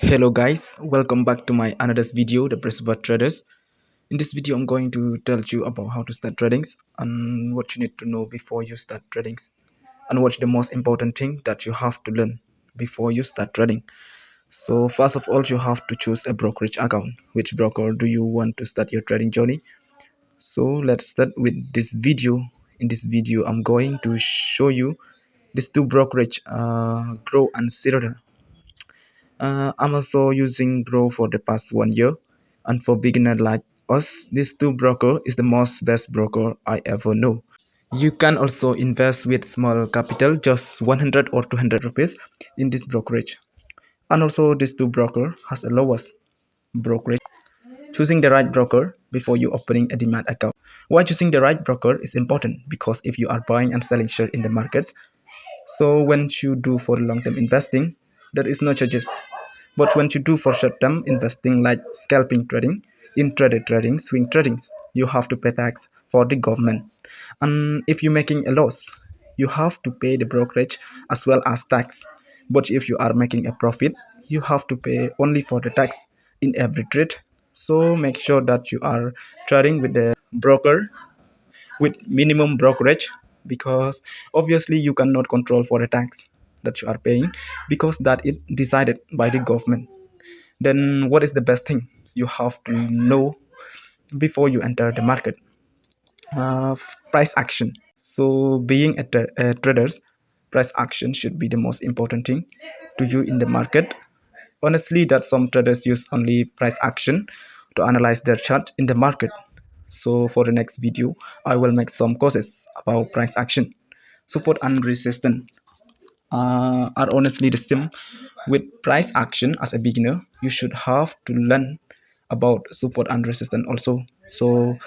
Hello guys, welcome back to my another video, the Principal Traders. In this video I'm going to tell you about how to start tradings and what you need to know before you start tradings, and what's the most important thing that you have to learn before you start trading. So first of all, you have to choose a brokerage account. Which broker do you want to start your trading journey? So let's start with this video. In this video I'm going to show you these two brokerage, Grow and Zerodha. I'm also using Grow for the past 1 year, and for beginner like us, this two broker is the most best broker I ever know. You can also invest with small capital, just 100 or 200 rupees in this brokerage. And also this two broker has a lowest brokerage. Choosing the right broker before you opening a demand account. Why choosing the right broker is important? Because if you are buying and selling share in the markets, so when you do for long-term investing, there is no charges. But when you do for short-term investing like scalping trading, intraday trading, swing trading, you have to pay tax for the government. And if you're making a loss, you have to pay the brokerage as well as tax. But if you are making a profit, you have to pay only for the tax in every trade. So make sure that you are trading with the broker with minimum brokerage, because obviously you cannot control for the tax that you are paying, because that is decided by the government. Then what is the best thing you have to know before you enter the market? Price action. So being a traders, price action should be the most important thing to you in the market. Honestly, that some traders use only price action to analyze their chart in the market. So for the next video I will make some courses about price action. Support and resistance are honestly the same. With price action, as a beginner you should have to learn about support and resistance also. So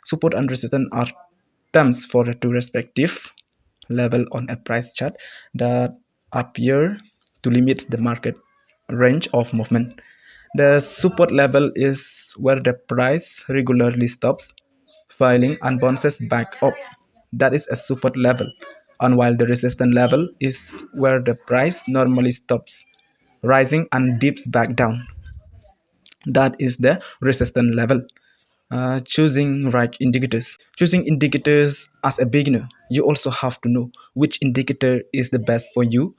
support and resistance are terms for the two respective level on a price chart that appear to limit the market range of movement. The support level is where the price regularly stops falling and bounces back up. That is a support level. And while the resistance level is where the price normally stops rising and dips back down. That is the resistance level. Choosing right indicators. Choosing indicators as a beginner, you also have to know which indicator is the best for you,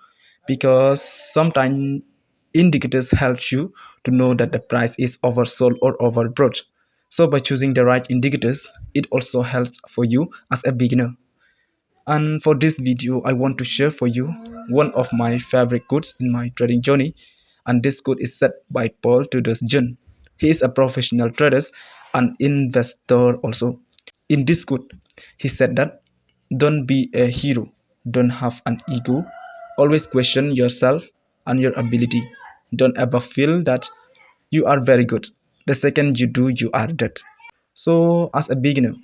because sometimes indicators help you to know that the price is oversold or overbought. So by choosing the right indicators, it also helps for you as a beginner. And for this video I want to share for you one of my favorite quotes in my trading journey, and this quote is said by Paul Tudor Jones. He is a professional trader and investor also. In this quote he said that, don't be a hero, don't have an ego, always question yourself and your ability, don't ever feel that you are very good, the second you do you are dead. So as a beginner,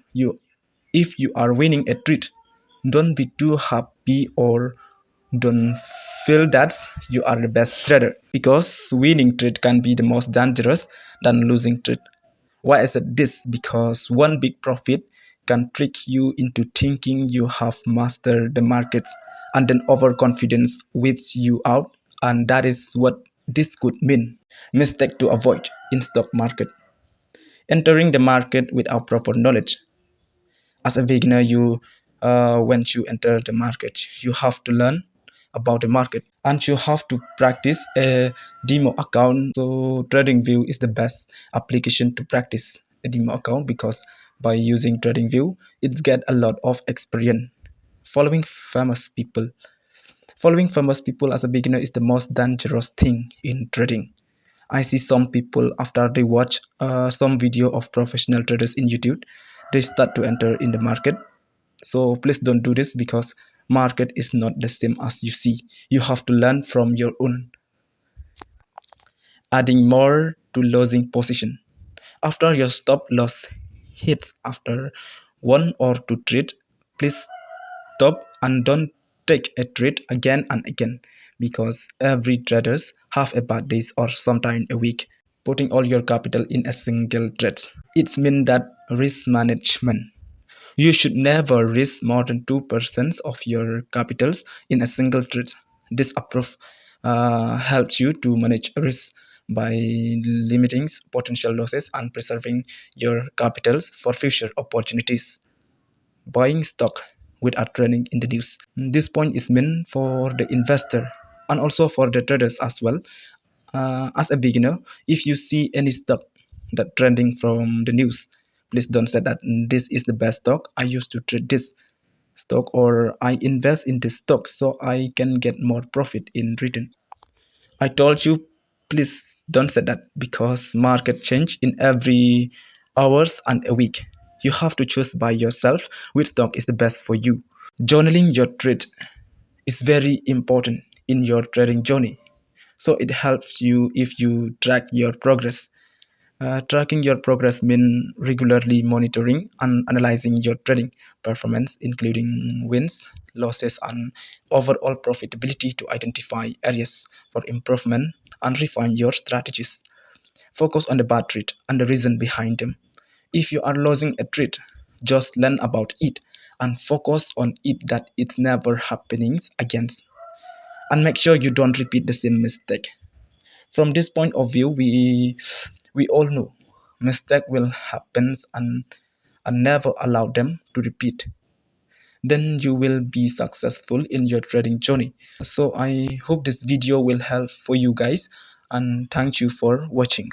if you are winning a trade, don't be too happy or don't feel that you are the best trader, because winning trade can be the most dangerous than losing trade. Why I said this? Because one big profit can trick you into thinking you have mastered the markets, and then overconfidence whips you out, and that is what this could mean. Mistake to avoid in stock market: entering the market without proper knowledge. As a beginner, when you enter the market, you have to learn about the market, and you have to practice a demo account. So TradingView is the best application to practice a demo account, because by using TradingView it get a lot of experience. Following famous people. Following famous people as a beginner is the most dangerous thing in trading. I see some people, after they watch some video of professional traders in YouTube, they start to enter in the market. So please don't do this, because market is not the same as you see. You have to learn from your own. Adding more to losing position. After your stop loss hits after one or two trades, please stop and don't take a trade again and again, because every traders have a bad days or sometime a week. Putting all your capital in a single trade, it means that risk management. You should never risk more than 2% of your capitals in a single trade. This approach helps you to manage risk by limiting potential losses and preserving your capitals for future opportunities. Buying stock without trading in the news. This point is meant for the investor and also for the traders as well. As a beginner, if you see any stock that trending from the news, please don't say that this is the best stock. I used to trade this stock, or I invest in this stock so I can get more profit in return. I told you, please don't say that, because market change in every hours and a week. You have to choose by yourself which stock is the best for you. Journaling your trade is very important in your trading journey. So it helps you if you track your progress. Tracking your progress means regularly monitoring and analyzing your trading performance, including wins, losses, and overall profitability to identify areas for improvement and refine your strategies. Focus on the bad trade and the reason behind them. If you are losing a trade, just learn about it and focus on it that it's never happening again. And make sure you don't repeat the same mistake. From this point of view, we all know mistake will happen, and never allow them to repeat. Then you will be successful in your trading journey. So I hope this video will help for you guys, and thank you for watching.